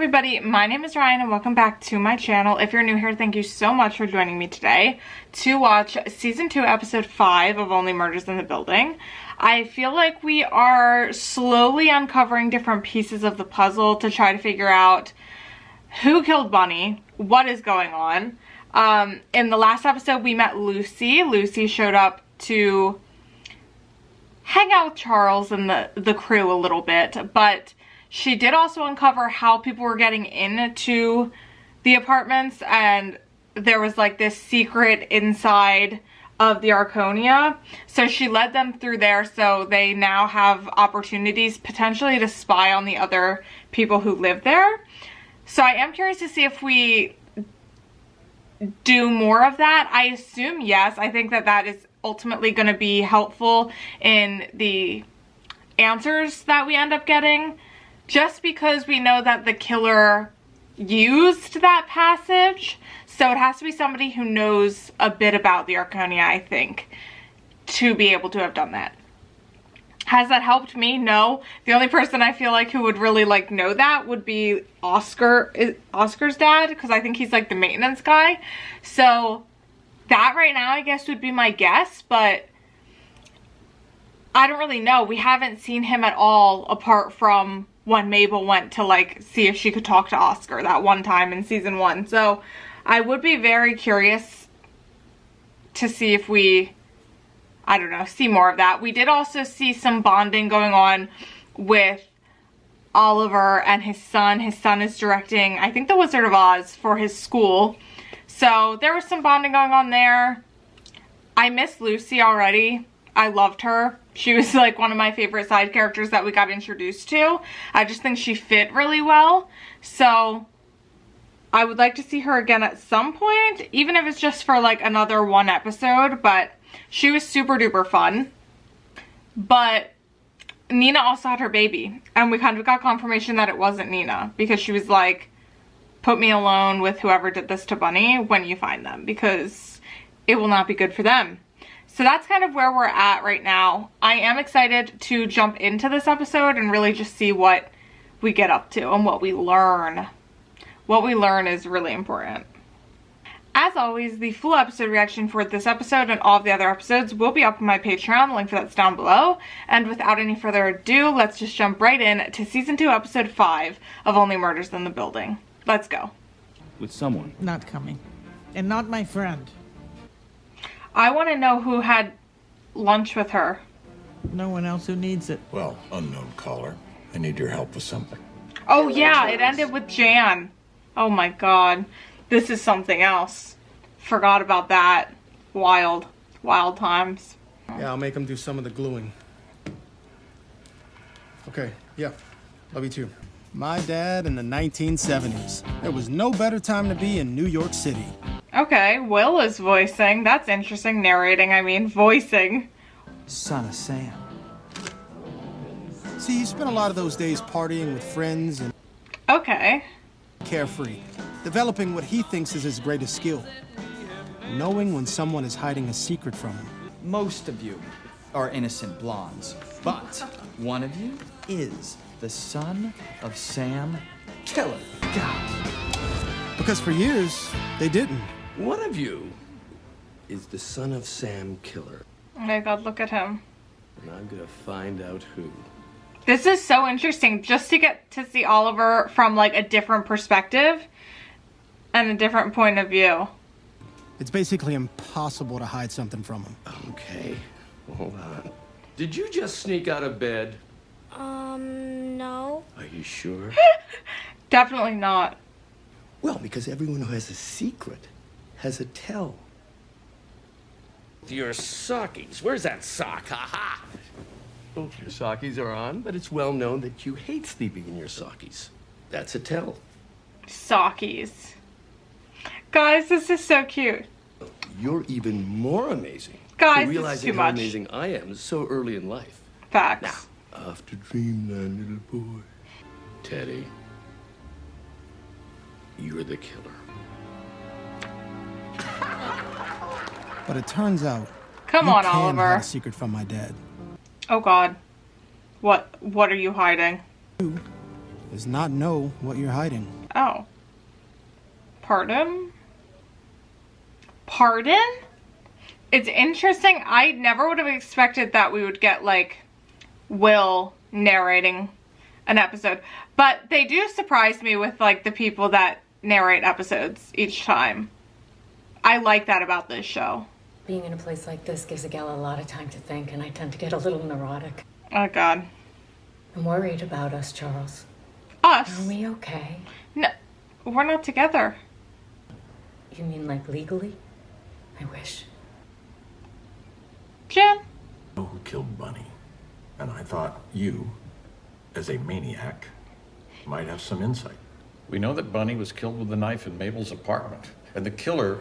everybody, my name is Ryan and welcome back to my channel. If you're new here, thank you so much for joining me today to watch season 2 episode 5 of Only Murders in the Building. I feel like we are slowly uncovering different pieces of the puzzle to try to figure out who killed Bunny, what is going on. In the last episode we met Lucy. Lucy showed up to hang out with Charles and the crew a little bit, but she did also uncover how people were getting into the apartments, and there was like this secret inside of the Arconia. So she led them through there, so they now have opportunities potentially to spy on the other people who live there. So I am curious to see if we do more of that. I assume yes. I think that that is ultimately going to be helpful in the answers that we end up getting. Just because we know that the killer used that passage, so it has to be somebody who knows a bit about the Arconia, I think, to be able to have done that. Has that helped me? No. The only person I feel like who would really like know that would be Oscar's dad, because I think he's like the maintenance guy. So that right now I guess would be my guess, but I don't really know. We haven't seen him at all apart from when Mabel went to like see if she could talk to Oscar that one time in season 1. So I would be very curious to see if we, I don't know, see more of that. We did also see some bonding going on with Oliver and his son. His son is directing, I think, The Wizard of Oz for his school. So there was some bonding going on there. I miss Lucy already. I loved her. She was like one of my favorite side characters that we got introduced to. I just think she fit really well. So I would like to see her again at some point, even if it's just for like another one episode. But she was super duper fun. But Nina also had her baby, and we kind of got confirmation that it wasn't Nina, because she was like, put me alone with whoever did this to Bunny when you find them, because it will not be good for them. So that's kind of where we're at right now. I am excited to jump into this episode and really just see what we get up to and what we learn. What we learn is really important. As always, the full episode reaction for this episode and all of the other episodes will be up on my Patreon. The link for that's down below. And without any further ado, let's just jump right in to season 2, episode 5 of Only Murders in the Building. Let's go. With someone. Not coming. And not my friend. I want to know who had lunch with her. No one else who needs it. Well, unknown caller, I need your help with something. Oh yeah, it ended with Jan. Oh my god. This is something else. Forgot about that. Wild. Wild times. Yeah, I'll make him do some of the gluing. Okay, yeah. Love you too. My dad in the 1970s. There was no better time to be in New York City. Okay, Will is voicing. That's interesting. Narrating, I mean. Voicing. Son of Sam. See, he spent a lot of those days partying with friends and Okay. carefree, developing what he thinks is his greatest skill. Knowing when someone is hiding a secret from him. Most of you are innocent blondes, but one of you is the son of Sam Killer. God. Because for years, they didn't. One of you is the son of Sam Killer. Oh my god, look at him. And I'm gonna find out who. This is so interesting, just to get to see Oliver from like a different perspective and a different point of view. It's basically impossible to hide something from him. Okay, hold on. Did you just sneak out of bed? No. Are you sure? Definitely not. Well, because everyone who has a secret has a tell. Your sockies. Where's that sock? Ha ha! Both your sockies are on, but it's well known that you hate sleeping in your sockies. That's a tell. Sockies. Guys, this is so cute. You're even more amazing. Guys, for this is realizing too how much. amazing I am so early in life. Facts. Off to dreamland, little boy. Teddy, you're the killer. But it turns out, Come you on, can Oliver. hide a secret from my dad. Oh god. What are you hiding? is not know what you're hiding. Oh. Pardon? Pardon? It's interesting. I never would have expected that we would get, like, Will narrating an episode. But they do surprise me with, like, the people that narrate episodes each time. I like that about this show. Being in a place like this gives a gal a lot of time to think, and I tend to get a little neurotic. Oh, God. I'm worried about us, Charles. Us? Are we okay? No, we're not together. You mean like legally? I wish. Jan? Know who killed Bunny? And I thought you, as a maniac, might have some insight. We know that Bunny was killed with a knife in Mabel's apartment, and the killer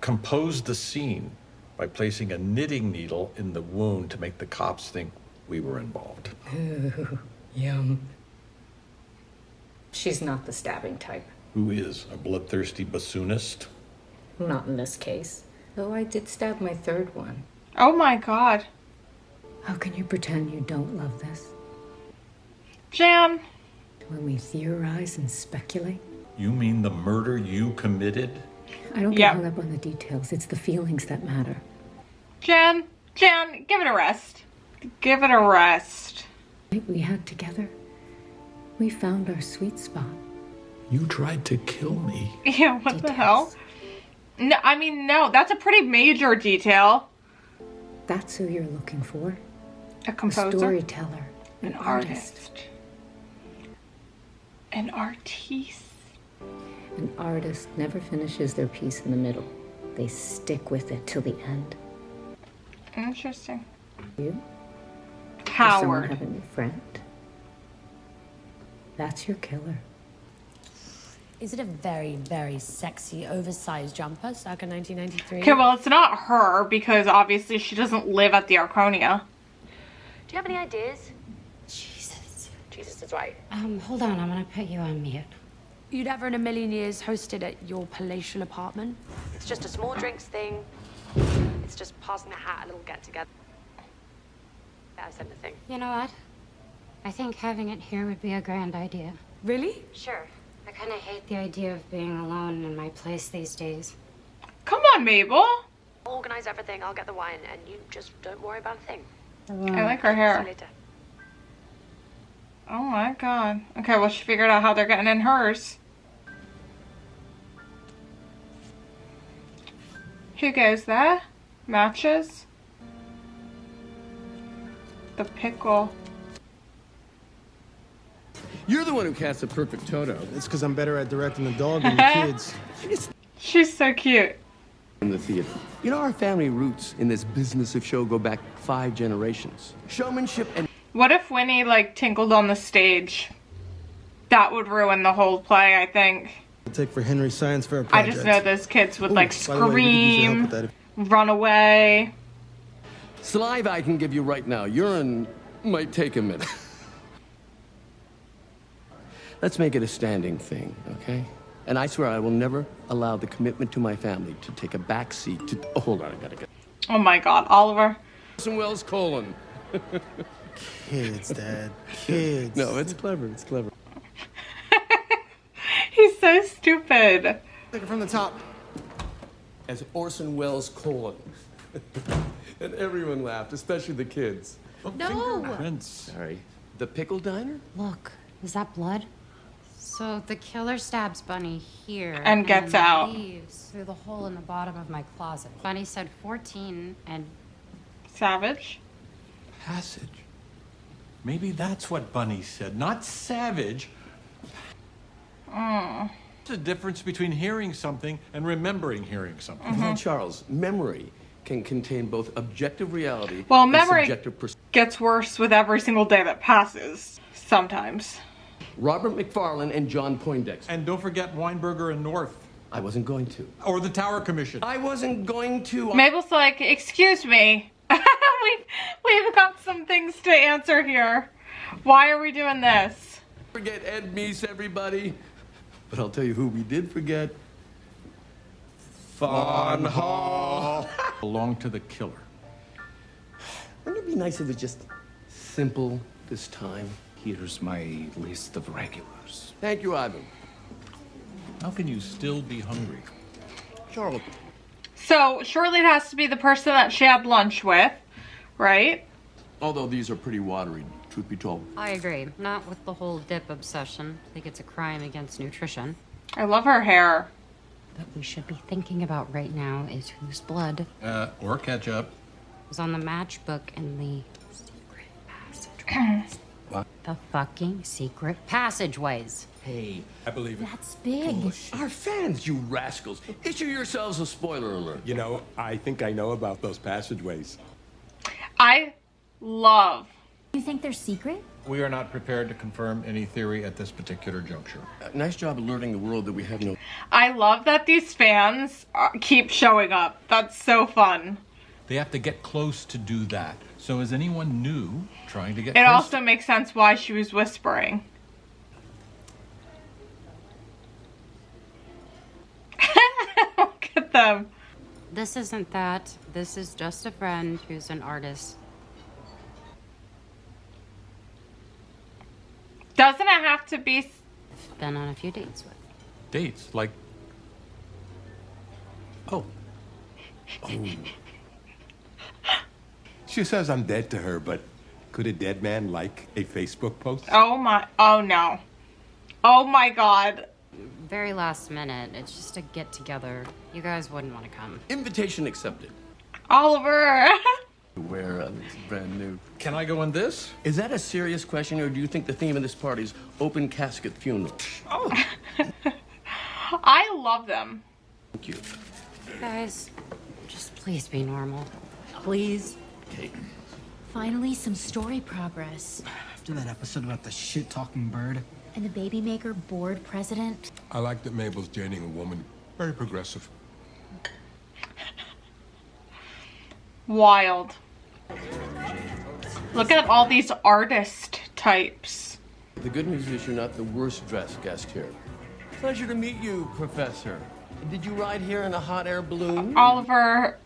composed the scene by placing a knitting needle in the wound to make the cops think we were involved. Ooh, yum. She's not the stabbing type. Who is? A bloodthirsty bassoonist? Not in this case. Though I did stab my third one. Oh my God. How can you pretend you don't love this? Jan? When we theorize and speculate? You mean the murder you committed? I don't get Yep. hung up on the details. It's the feelings that matter. Jan, give it a rest. Give it a rest. What we had together, we found our sweet spot. You tried to kill me. Yeah, what the hell? No, I mean, no, that's a pretty major detail. That's who you're looking for. A A composer? storyteller. An artist. An artiste. An artist never finishes their piece in the middle. They stick with it till the end. Interesting. You? Does someone Howard. have a new friend? That's your killer. Is it a very, very sexy, oversized jumper, circa 1993? Okay, well, it's not her because obviously she doesn't live at the Arconia. Do you have any ideas? Jesus. Jesus is right. Hold on, I'm gonna put you on mute. You'd ever in a million years hosted at your palatial apartment? It's just a small drinks thing. It's just passing the hat, a little get-together. I said nothing. You know what? I think having it here would be a grand idea. Really? Sure. I kinda hate the idea of being alone in my place these days. Come on, Mabel. I'll organize everything, I'll get the wine, and you just don't worry about a thing. I like her See you hair. later. Oh my God. Okay, well, she figured out how they're getting in hers. Who goes there? Matches? The pickle. You're the one who cast a perfect Toto. It's because I'm better at directing the dog than the kids. She's so cute. In the theater. You know, our family roots in this business of show go back 5 generations. Showmanship and What if Winnie, like, tinkled on the stage? That would ruin the whole play, I think. I'll take for Henry's science fair I project. just know those kids would, Ooh, like, by the way, we could use your help scream, with that. run away. saliva I can give you right now. Urine might take a minute. Let's make it a standing thing, okay? And I swear I will never allow the commitment to my family to take a back seat to... Oh, hold on, I gotta get... Oh my God, Oliver. Orson Welles' colon. Kids, Dad. Kids. No, it's clever, it's clever. He's so stupid. Take it from the top. As Orson Welles' colon. And everyone laughed, especially the kids. No! Prince. Sorry. The Pickle Diner? Look, is that blood? So the killer stabs Bunny here. And gets then out. leaves through the hole in the bottom of my closet. Bunny said 14 and... Savage. Passage. Maybe that's what Bunny said, not savage. There's a difference between hearing something and remembering hearing something. Well, Charles, memory can contain both objective reality Well, and memory subjective perception. gets worse with every single day that passes. Sometimes. Robert McFarlane and John Poindexter. And don't forget Weinberger and North. I wasn't going to. Or the Tower Commission. I wasn't going to. Mabel's like, excuse me. we've got some things to answer here. Why are we doing this? Forget Ed Meese, everybody. But I'll tell you who we did forget. Fawn Hall. Belonged to the killer. Wouldn't it be nice if it was just simple this time? Here's my list of regulars. Thank you, Ivan. How can you still be hungry? Charlotte. So surely it has to be the person that she had lunch with, right? Although these are pretty watery, truth be told. I agree. Not with the whole dip obsession. I think it's a crime against nutrition. I love her hair. What we should be thinking about right now is whose blood Or ketchup. was on the matchbook in the secret passageways. What? The fucking secret passageways. Hey, I believe it. That's big. our fans, you rascals. Issue yourselves a spoiler alert. You know, I think I know about those passageways. I love. You think they're secret? We are not prepared to confirm any theory at this particular juncture. Nice job alerting the world that we have no... I love that these fans keep showing up. That's so fun. They have to get close to do that. So is anyone new trying to get It close? also makes sense why she was whispering. Look at them. This isn't that. This is just a friend who's an artist. Doesn't it have to be? Been on a few dates with. Dates, like... Oh. She says I'm dead to her, but could a dead man like a Facebook post? Oh my, oh no. Oh my God. Very last minute. It's just a get together. You guys wouldn't want to come. Invitation accepted. Oliver. Where it's brand new. Can I go in this? Is that a serious question, or do you think the theme of this party is open casket funeral? Oh. I love them. Thank you. Guys, just please be normal. Please. Okay. Finally, some story progress. After that episode about the shit-talking bird. And the baby maker board president. I like that Mabel's dating a woman. Very progressive. Wild. Look at all these artist types. The good news is you're not the worst dressed guest here. Pleasure to meet you, Professor. Did you ride here in a hot air balloon? Oliver,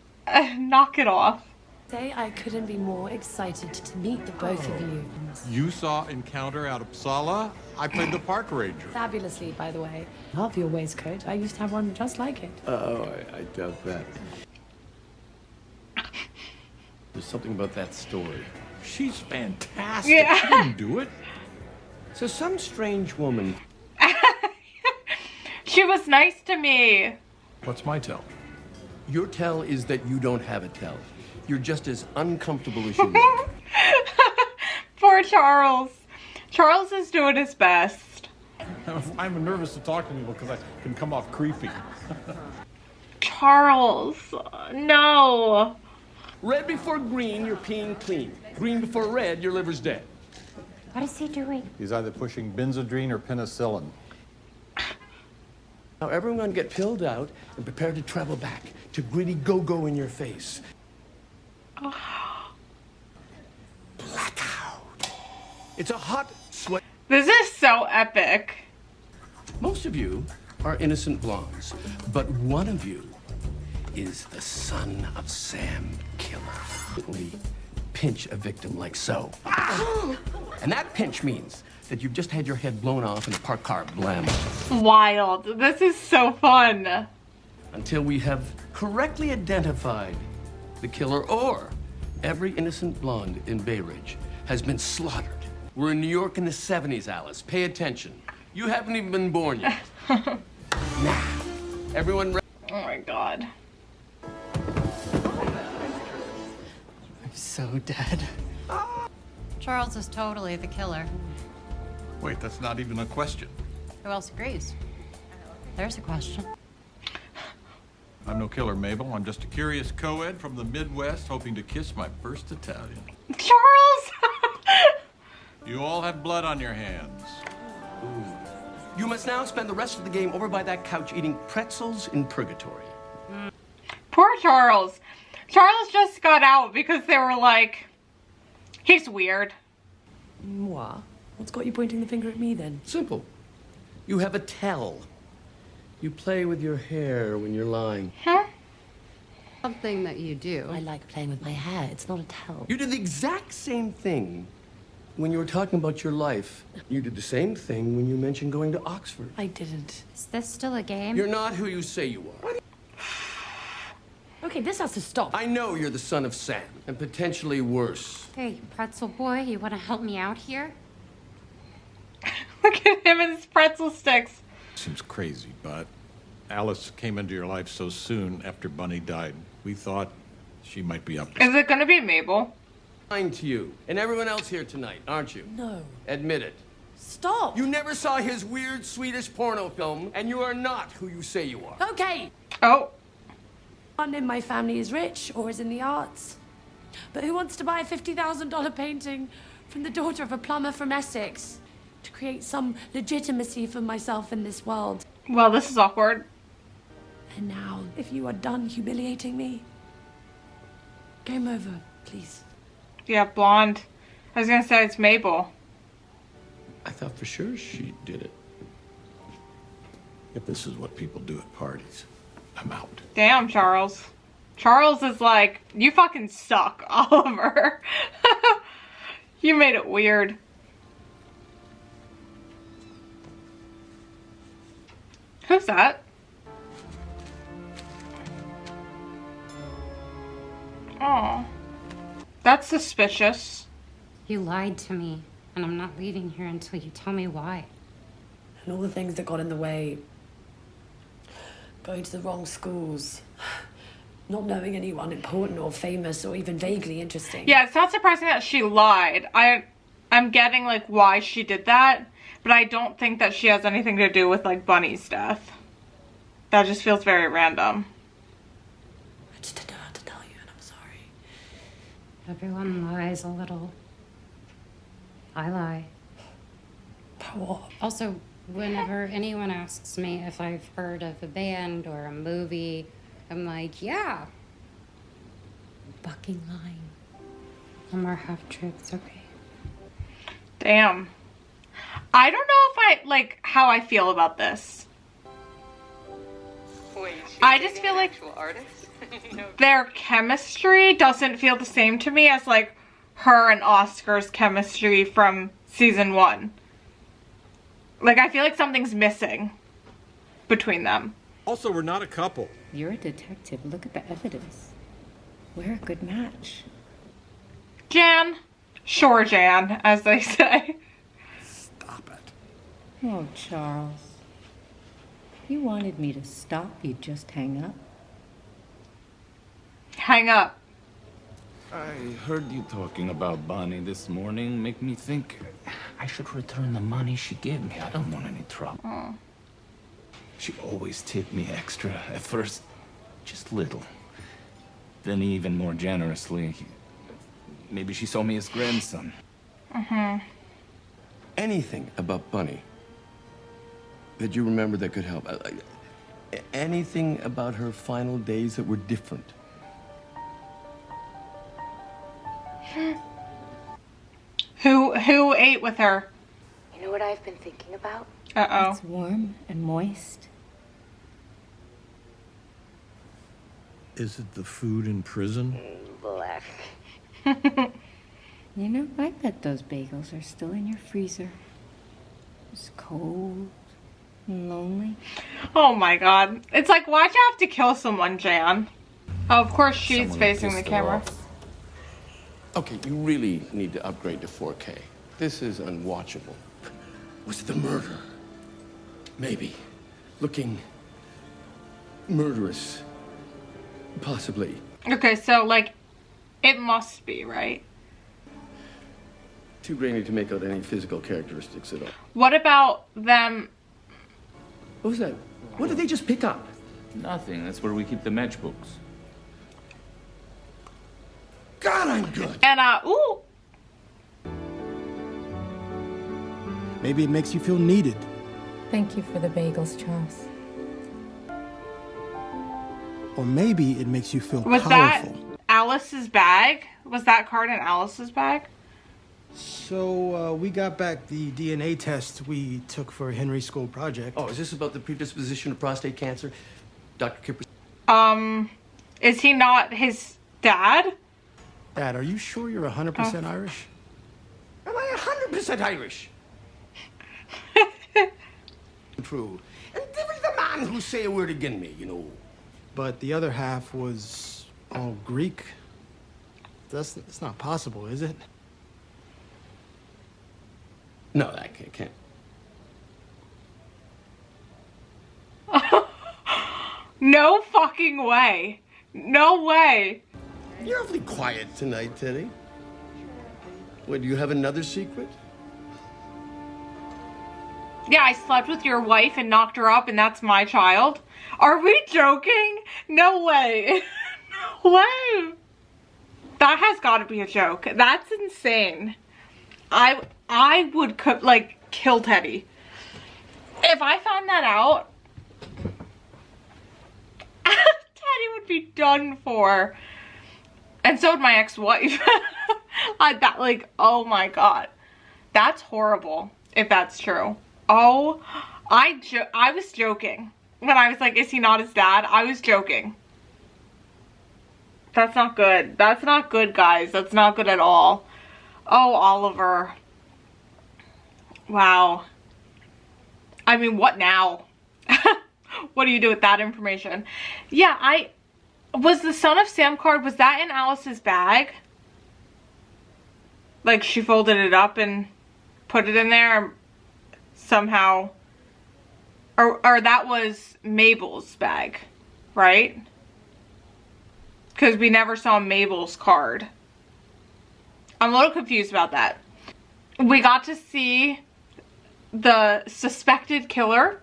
knock it off. Say I couldn't be more excited to meet the both of you. You saw Encounter out of Uppsala. I played the park ranger. Fabulously, by the way. Love your waistcoat. I used to have one just like it. Oh, I doubt that. There's something about that story. She's fantastic. Yeah. She didn't do it. So some strange woman... She was nice to me. What's my tell? Your tell is that you don't have a tell. You're just as uncomfortable as you look. Poor Charles. Charles is doing his best. I'm nervous to talk to people because I can come off creepy. Charles, no. Red before green, you're peeing clean. Green before red, your liver's dead. What is he doing? He's either pushing benzodrine or penicillin. Now everyone get pilled out and prepare to travel back to gritty go-go in your face. Blackout. It's a hot sweat. This is so epic. Most of you are innocent blondes, but one of you is the son of Sam Killer. Pinch a victim like so. And that pinch means that you've just had your head blown off in a parked car blam. Wild. This is so fun. Until we have correctly identified the killer, or every innocent blonde in Bay Ridge has been slaughtered. We're in New York in the 70s, Alice. Pay attention. You haven't even been born yet. Now, everyone... Oh my God. I'm so dead. Charles is totally the killer. Wait, that's not even a question. Who else agrees? There's a question. I'm no killer, Mabel. I'm just a curious co-ed from the Midwest hoping to kiss my first Italian. Charles! You all have blood on your hands. Ooh. You must now spend the rest of the game over by that couch eating pretzels in purgatory. Poor Charles. Charles just got out because they were like, he's weird. Moi? What's got you pointing the finger at me then? Simple. You have a tell. You play with your hair when you're lying. Huh? Something that you do. I like playing with my hair. It's not a tell. You do the exact same thing when you were talking about your life, you did the same thing when you mentioned going to Oxford. I didn't. Is this still a game? You're not who you say you are. Okay, this has to stop. I know you're the son of Sam, and potentially worse. Hey, pretzel boy, you want to help me out here? Look at him and his pretzel sticks. Seems crazy, but Alice came into your life so soon after Bunny died. We thought she might be up to Is it gonna be Mabel? Lying to you and everyone else here tonight, aren't you? No. Admit it. Stop. You never saw his weird Swedish porno film, and you are not who you say you are. Okay. Oh. None in my family is rich or is in the arts. But who wants to buy a $50,000 painting from the daughter of a plumber from Essex to create some legitimacy for myself in this world? Well, this is awkward. And now, if you are done humiliating me, game over, please. Yeah, blonde. I was gonna say it's Mabel. I thought for sure she did it. If this is what people do at parties, I'm out. Damn, Charles. Charles is like, you fucking suck, Oliver. You made it weird. Who's that? Oh. That's suspicious. You lied to me, and I'm not leaving here until you tell me why. And all the things that got in the way. Going to the wrong schools. Not knowing anyone important or famous or even vaguely interesting. Yeah, it's not surprising that she lied. I'm getting, like, why she did that, but I don't think that she has anything to do with, like, Bunny's death. That just feels very random. I just didn't know how to tell you, and I'm sorry. Everyone lies a little. I lie. About what? Also, whenever anyone asks me if I've heard of a band or a movie, I'm like, yeah. Fucking lying. No more half-truths, okay? Damn. I don't know if I, like, how I feel about this. Wait, I just feel like no. their chemistry doesn't feel the same to me as, like, her and Oscar's chemistry from season 1. Like, I feel like something's missing between them. Also, we're not a couple. You're a detective. Look at the evidence. We're a good match. Jan. Sure, Jan, as they say. Stop it. Oh, Charles. You wanted me to stop, you'd just hang up. Hang up. I heard you talking about Bonnie this morning. Make me think I should return the money she gave me. I don't want any trouble. Oh. She always tipped me extra. At first, just little. Then even more generously. Maybe she saw me as grandson. Mm-hmm. Anything about Bunny that you remember that could help? Anything about her final days that were different? Who ate with her? You know what I've been thinking about? Uh-oh. It's warm and moist. Is it the food in prison? Blech. You know, I bet those bagels are still in your freezer. It's cold and lonely. Oh my god. It's like, why'd you have to kill someone, Jan? Oh, of course she's Someone facing the pissed her camera. off. Okay, you really need to upgrade to 4K. This is unwatchable. Was it the murder? Maybe. Looking murderous. Possibly. Okay, so, like, it must be, right? Too grainy to make out any physical characteristics at all. What about them? What was that? What did they just pick up? Nothing. That's where we keep the matchbooks. God, I'm good. And, ooh. Maybe it makes you feel needed. Thank you for the bagels, Charles. Or maybe it makes you feel Was powerful. that Alice's bag? Was that card in Alice's bag? So, we got back the DNA test we took for Henry's school project. Oh, is this about the predisposition to prostate cancer? Dr. Kipper? Is he not his dad? Dad, are you sure you're 100% Irish? Am I 100% Irish. True. And devil the man who say a word against me, you know. But the other half was all Greek. That's not possible, is it? No, that can't. No fucking way. No way. You're awfully quiet tonight, Teddy. What, do you have another secret? Yeah, I slept with your wife and knocked her up and that's my child. Are we joking? No way. No way. That has got to be a joke. That's insane. I would kill Teddy. If I found that out, Teddy would be done for. And so would my ex-wife. Oh my God. That's horrible if that's true. Oh, I was joking. When I was like, is he not his dad? I was joking. That's not good. That's not good, guys. That's not good at all. Oh, Oliver. Wow. I mean, what now? What do you do with that information? Yeah, was the Son of Sam card, was that in Alice's bag? Like, she folded it up and put it in there somehow. Or that was Mabel's bag, right? Because we never saw Mabel's card. I'm a little confused about that. We got to see the suspected killer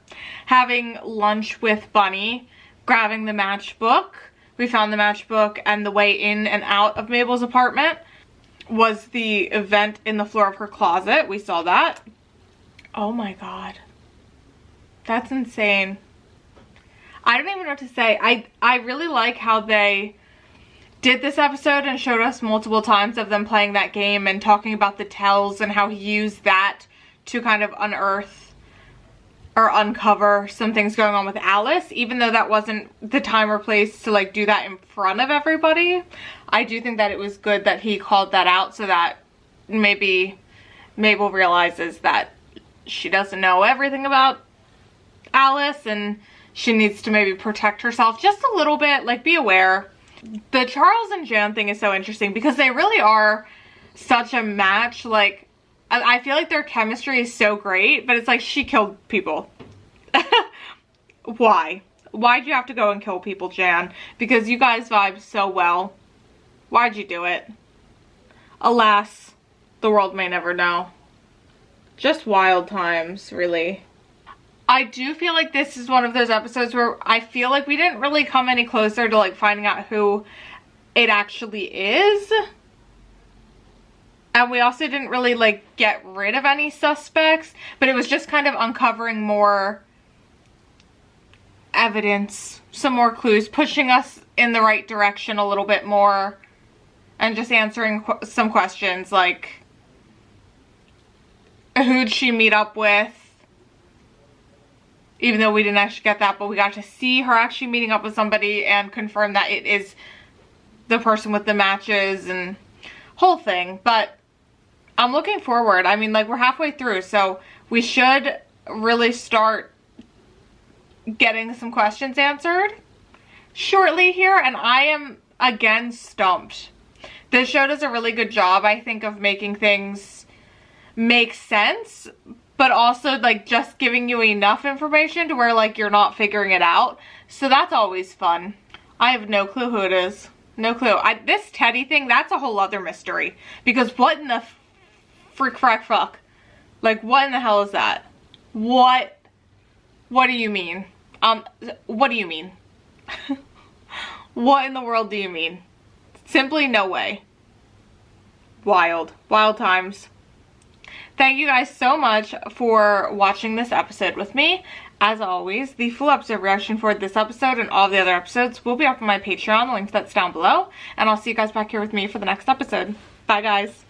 having lunch with Bunny, grabbing the matchbook. We found the matchbook, and the way in and out of Mabel's apartment was the vent in the floor of her closet. We saw that. Oh my God. That's insane. I don't even know what to say. I really like how they did this episode and showed us multiple times of them playing that game and talking about the tells and how he used that to kind of unearth or uncover some things going on with Alice, even though that wasn't the time or place to do that in front of everybody. I do think that it was good that he called that out so that maybe Mabel realizes that she doesn't know everything about Alice and she needs to maybe protect herself just a little bit, be aware. The Charles and Jan thing is so interesting because they really are such a match. I feel like their chemistry is so great, but it's like she killed people. Why? Why'd you have to go and kill people, Jan? Because you guys vibe so well. Why'd you do it? Alas, the world may never know. Just wild times, really. I do feel like this is one of those episodes where I feel like we didn't really come any closer to finding out who it actually is. And we also didn't really get rid of any suspects, but it was just kind of uncovering more evidence, some more clues, pushing us in the right direction a little bit more, and just answering some questions like, who'd she meet up with? Even though we didn't actually get that, but we got to see her actually meeting up with somebody and confirm that it is the person with the matches and whole thing. But I'm looking forward. I mean, we're halfway through, so we should really start getting some questions answered shortly here, and I am again stumped. This show does a really good job, I think, of making things make sense, but also just giving you enough information to where you're not figuring it out. So that's always fun. I have no clue who it is. No clue. This Teddy thing, that's a whole other mystery. Because what in the fuck? What in the hell is that? What do you mean? What do you mean? What in the world do you mean? Simply no way. Wild. Wild times. Thank you guys so much for watching this episode with me. As always, the full episode reaction for this episode and all the other episodes will be up on my Patreon. The link to that's down below. And I'll see you guys back here with me for the next episode. Bye, guys.